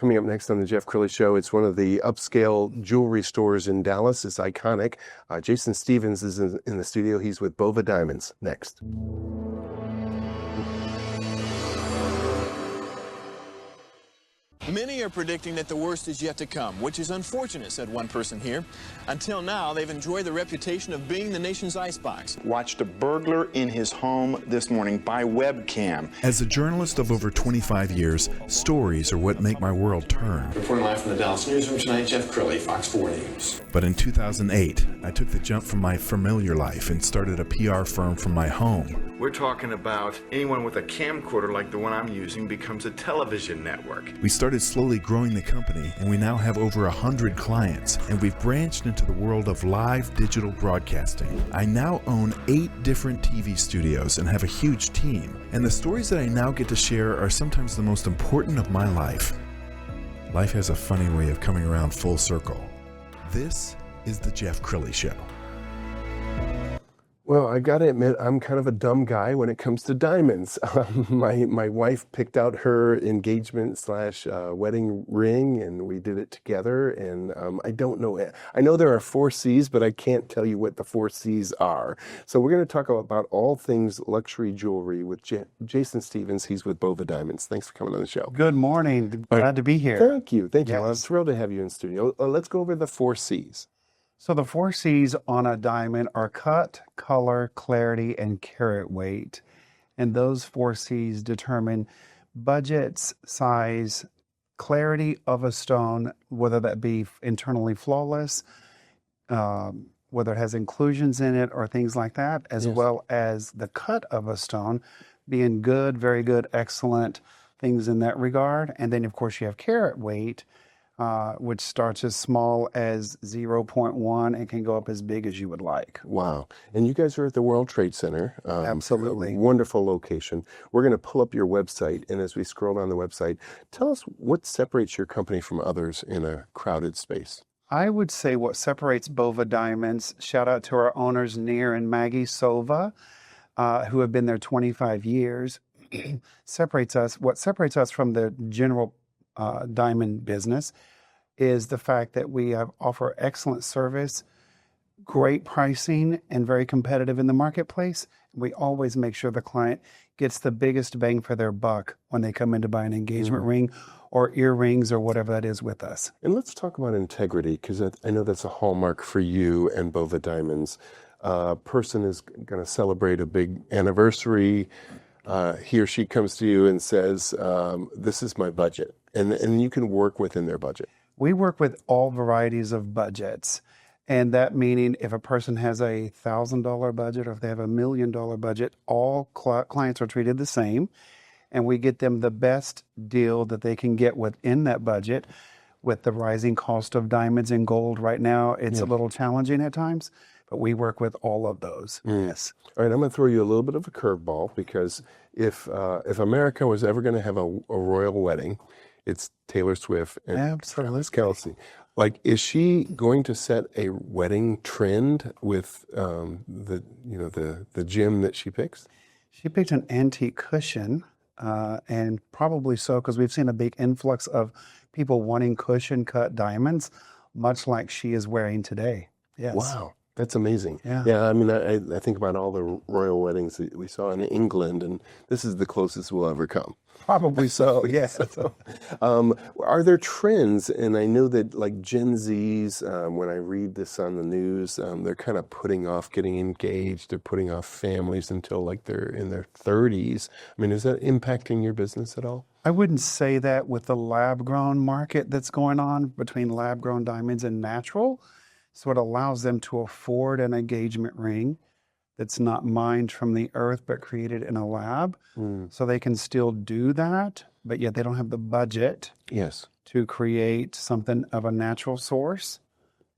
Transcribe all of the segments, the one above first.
Coming up next on the Jeff Crilley Show, it's one of the upscale jewelry stores in Dallas. It's iconic. Jason Stevens is in the studio. He's with Bova Diamonds. Next. Many are predicting that the worst is yet to come, which is unfortunate, said one person here. Until now, they've enjoyed the reputation of being the nation's icebox. Watched a burglar in his home this morning by webcam. As a journalist of over 25 years, stories are what make my world turn. Reporting live from the Dallas newsroom tonight, Jeff Crilley, Fox 4 News. But in 2008, I took the jump from my familiar life and started a PR firm from my home. We're talking about anyone with a camcorder like the one I'm using becomes a television network. We started slowly growing the company, and we now have over 100 clients, and we've branched into the world of live digital broadcasting. I now own 8 different TV studios and have a huge team, and the stories that I now get to share are sometimes the most important of my life. Life has a funny way of coming around full circle. This is the Jeff Crilley Show. Well, I got to admit, I'm kind of a dumb guy when it comes to diamonds. My wife picked out her engagement / wedding ring, and we did it together. And I don't know. I know there are 4 C's, but I can't tell you what the 4 C's are. So we're going to talk about all things luxury jewelry with Jason Stevens. He's with Bova Diamonds. Thanks for coming on the show. Good morning. Glad to be here. Thank you. Thank you. Yes. I'm thrilled to have you in studio. Let's go over the 4 C's. So the 4 C's on a diamond are cut, color, clarity, and carat weight. And those 4 C's determine budgets, size, clarity of a stone, whether that be internally flawless, whether it has inclusions in it or things like that, as well as the cut of a stone being good, very good, excellent, things in that regard. And then, of course, you have carat weight, which starts as small as 0.1 and can go up as big as you would like. Wow. And you guys are at the World Trade Center. Absolutely. A wonderful location. We're going to pull up your website, and as we scroll down the website, tell us what separates your company from others in a crowded space. I would say what separates Bova Diamonds, shout out to our owners, Nir and Maggie Sova, who have been there 25 years, what separates us from the general diamond business is the fact that we offer excellent service, great pricing, and very competitive in the marketplace. We always make sure the client gets the biggest bang for their buck when they come in to buy an engagement ring or earrings or whatever that is with us. And let's talk about integrity, because I know that's a hallmark for you and Bova Diamonds. A person is going to celebrate a big anniversary. He or she comes to you and says, this is my budget. And you can work within their budget. We work with all varieties of budgets. And that meaning if a person has a $1,000 budget or if they have $1 million budget, all clients are treated the same. And we get them the best deal that they can get within that budget. With the rising cost of diamonds and gold right now, it's a little challenging at times. But we work with all of those. Yes. All right, I'm going to throw you a little bit of a curveball, because if America was ever going to have a royal wedding, it's Taylor Swift and Travis Kelce. Like, is she going to set a wedding trend with the gem that she picks? She picked an antique cushion, and probably so because we've seen a big influx of people wanting cushion cut diamonds, much like she is wearing today. Yes. Wow. That's amazing. Yeah. I mean, I think about all the royal weddings that we saw in England, and this is the closest we'll ever come. Probably so, yes. Are there trends? And I know that, like, Gen Zs, when I read this on the news, they're kind of putting off getting engaged. They're putting off families until, like, they're in their 30s. I mean, is that impacting your business at all? I wouldn't say that with the lab-grown market that's going on between lab-grown diamonds and natural. So it allows them to afford an engagement ring that's not mined from the earth but created in a lab. So they can still do that, but yet they don't have the budget to create something of a natural source.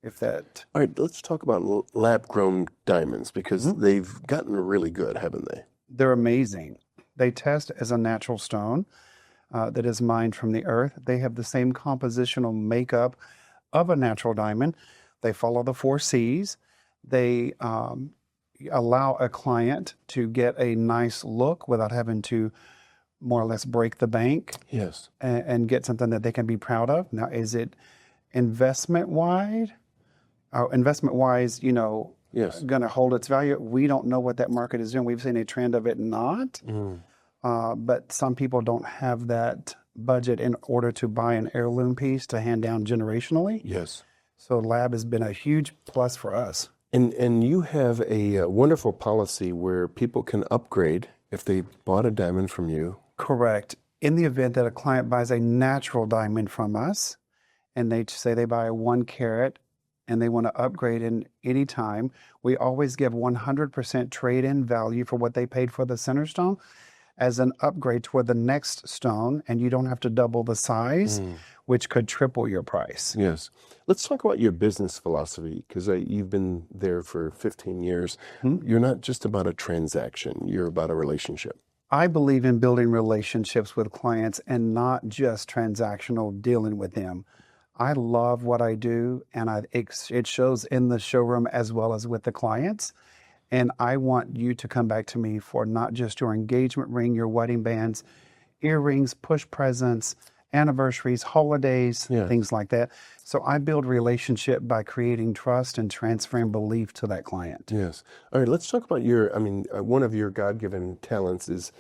If that. All right, let's talk about lab-grown diamonds, because they've gotten really good, haven't they? They're amazing. They test as a natural stone that is mined from the earth. They have the same compositional makeup of a natural diamond. They follow the 4 C's. They allow a client to get a nice look without having to more or less break the bank Yes. and get something that they can be proud of. Now, is it investment-wise, Yes. going to hold its value? We don't know what that market is doing. We've seen a trend of it not. But some people don't have that budget in order to buy an heirloom piece to hand down generationally. Yes. So lab has been a huge plus for us. And you have a wonderful policy where people can upgrade if they bought a diamond from you. Correct. In the event that a client buys a natural diamond from us, and they say they buy a 1 carat and they want to upgrade in any time, we always give 100% trade-in value for what they paid for the center stone as an upgrade toward the next stone, and you don't have to double the size, which could triple your price. Yes. Let's talk about your business philosophy, because you've been there for 15 years. You're not just about a transaction. You're about a relationship. I believe in building relationships with clients and not just transactional dealing with them. I love what I do, and it shows in the showroom as well as with the clients. And I want you to come back to me for not just your engagement ring, your wedding bands, earrings, push presents, anniversaries, holidays, things like that. So I build relationship by creating trust and transferring belief to that client. Yes. All right, let's talk about one of your God-given talents is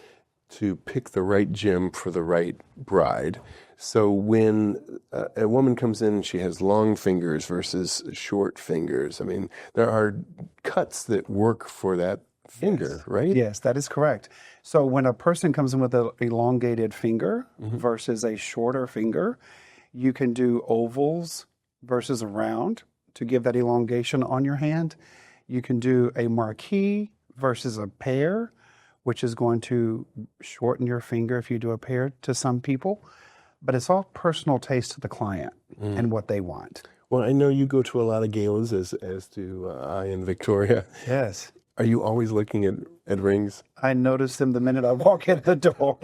to pick the right gem for the right bride. So when a woman comes in and she has long fingers versus short fingers, I mean, there are cuts that work for that finger, right? Yes, that is correct. So when a person comes in with an elongated finger versus a shorter finger, you can do ovals versus a round to give that elongation on your hand. You can do a marquee versus a pear, which is going to shorten your finger if you do a pear to some people. But it's all personal taste to the client and what they want. Well, I know you go to a lot of galas, as do I and Victoria. Yes. Are you always looking at rings? I notice them the minute I walk in the door.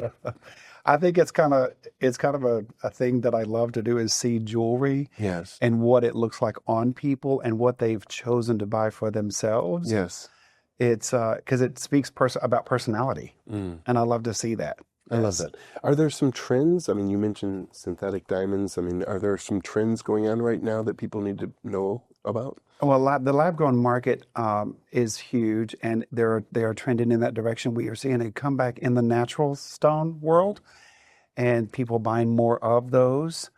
I think it's kind of a thing that I love to do is see jewelry Yes. and what it looks like on people and what they've chosen to buy for themselves. Yes. It's because it speaks about personality, and I love to see that. I love that. Are there some trends? I mean, you mentioned synthetic diamonds. I mean, are there some trends going on right now that people need to know about? Well, the lab-grown market is huge, and they are trending in that direction. We are seeing a comeback in the natural stone world, and people buying more of those,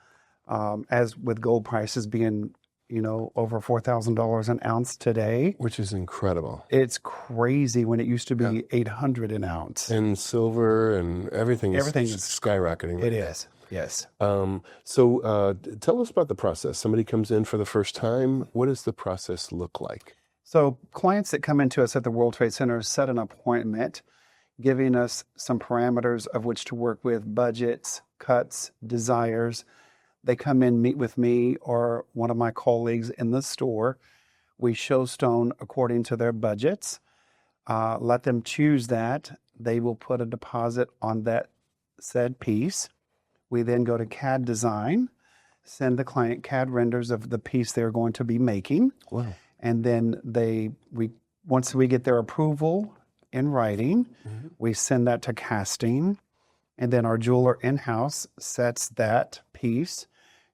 as with gold prices being, over $4,000 an ounce today. Which is incredible. It's crazy when it used to be $800 an ounce. And silver and everything is skyrocketing. It is, yes. So tell us about the process. Somebody comes in for the first time. What does the process look like? So clients that come into us at the World Trade Center set an appointment, giving us some parameters of which to work with, budgets, cuts, desires. They come in, meet with me or one of my colleagues in the store. We show stone according to their budgets. Let them choose that. They will put a deposit on that said piece. We then go to CAD design, send the client CAD renders of the piece they're going to be making. Wow. And then once we get their approval in writing, we send that to casting. And then our jeweler in-house sets that piece.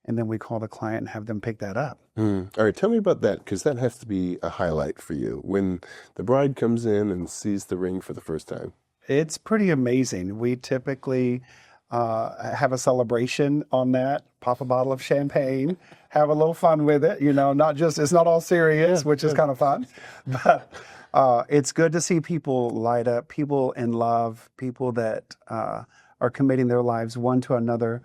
And then we call the client and have them pick that up. All right, tell me about that, because that has to be a highlight for you. When the bride comes in and sees the ring for the first time. It's pretty amazing. We typically have a celebration on that, pop a bottle of champagne, have a little fun with it. It's not all serious, which is kind of fun. But it's good to see people light up, people in love, people that are committing their lives one to another,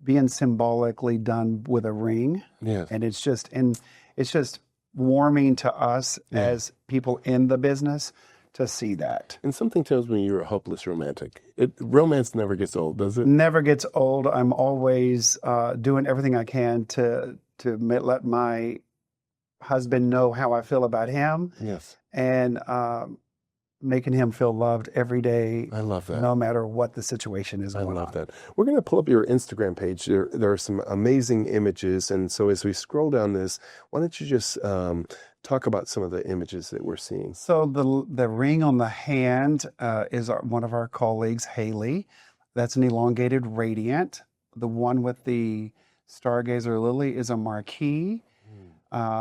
being symbolically done with a ring. Yes. And it's just warming to us as people in the business to see that. And something tells me you're a hopeless romantic. Romance never gets old, does it? Never gets old. I'm always doing everything I can to let my husband know how I feel about him. Yes. And making him feel loved every day. I love that. No matter what the situation is I going love on. that. We're going to pull up your Instagram page. There are some amazing images. And so as we scroll down this, why don't you just talk about some of the images that we're seeing? So the ring on the hand is one of our colleagues, Haley. That's an elongated radiant. The one with the stargazer lily is a marquee.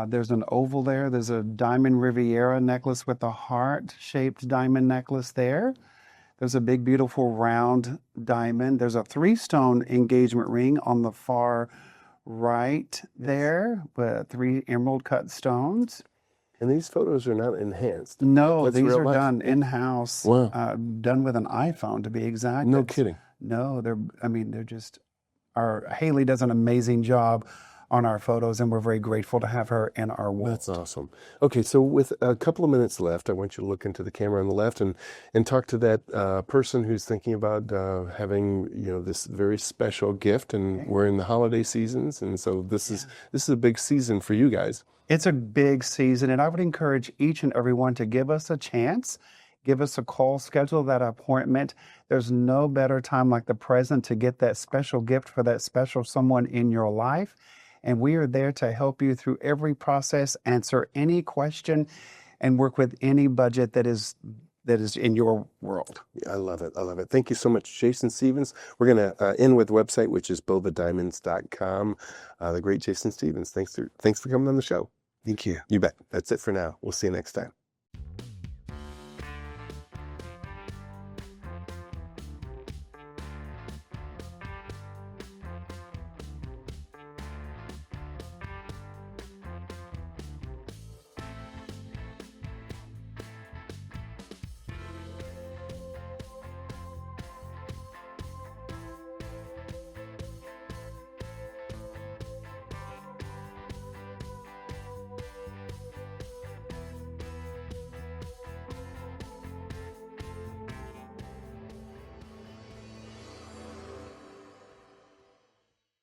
There's an oval there. There's a diamond Riviera necklace with a heart-shaped diamond necklace there. There's a big, beautiful round diamond. There's a 3-stone engagement ring on the far right there with 3 emerald-cut stones. And these photos are not enhanced. No, That's these real are life. done in-house, Wow. done with an iPhone to be exact. No kidding. No, they're just, Haley does an amazing job on our photos, and we're very grateful to have her in our world. That's awesome. Okay, so with a couple of minutes left, I want you to look into the camera on the left and talk to that person who's thinking about having this very special gift. And we're in the holiday seasons, and so this is a big season for you guys. It's a big season, and I would encourage each and everyone to give us a chance. Give us a call, schedule that appointment. There's no better time like the present to get that special gift for that special someone in your life. And we are there to help you through every process, answer any question, and work with any budget that is in your world. I love it. I love it. Thank you so much, Jason Stevens. We're going to end with the website, which is bovadiamonds.com. The great Jason Stevens. Thanks for coming on the show. Thank you. You bet. That's it for now. We'll see you next time.